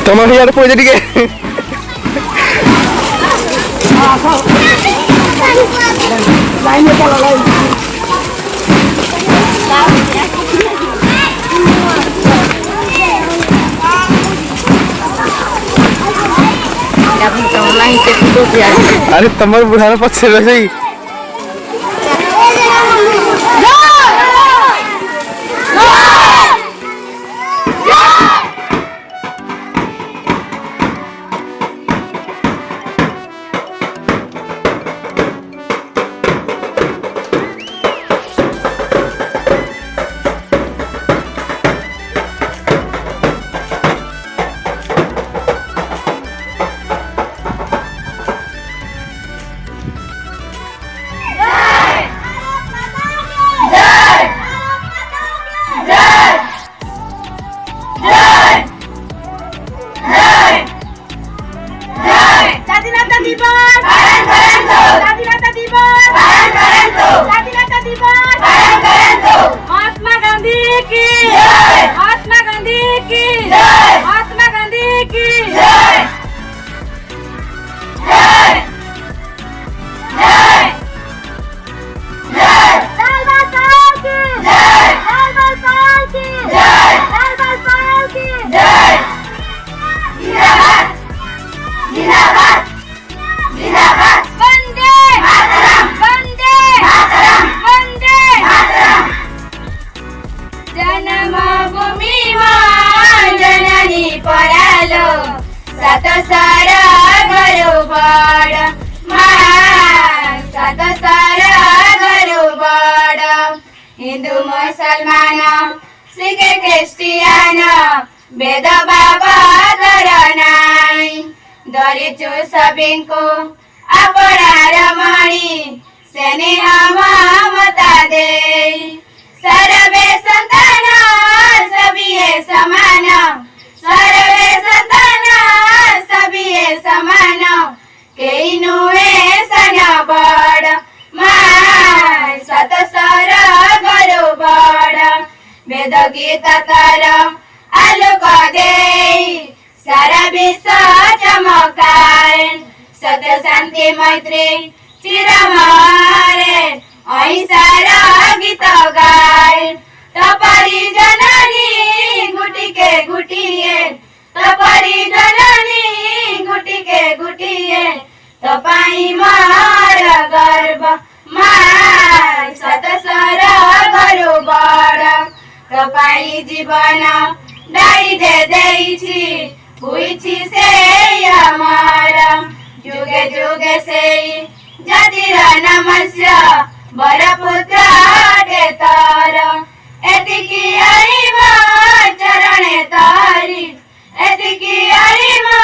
तुम यार पहुंचे टिके लाइन में चलो लाइन अरे तमर बुढ़ाना पछे रह जाई हिंदू मुसलमान सिख क्रिस्टियन भेद बाबा नाई दरिचु सबको अपना मणि स्नेह ममता दे सर्वे संतान सभी समान सर्वे संतान सभी समान कई नुए सन बड़ सत सर गरु बड़ वेद गीत कर आलोक दे सारा विश्व चमकाए सत्य शांति मैत्री चिरमरे अहिंसार गीत गाए तपरी जननी गुटिके गुटिए तपरी जननी गुटिके गुटिए तपाई मार गर्व माय सत सर गरु बड़ तपाई जीवन दाई दे देइछि हुइछि से हमार जुगे जुगे से जातिर नमस्य वर पुत्र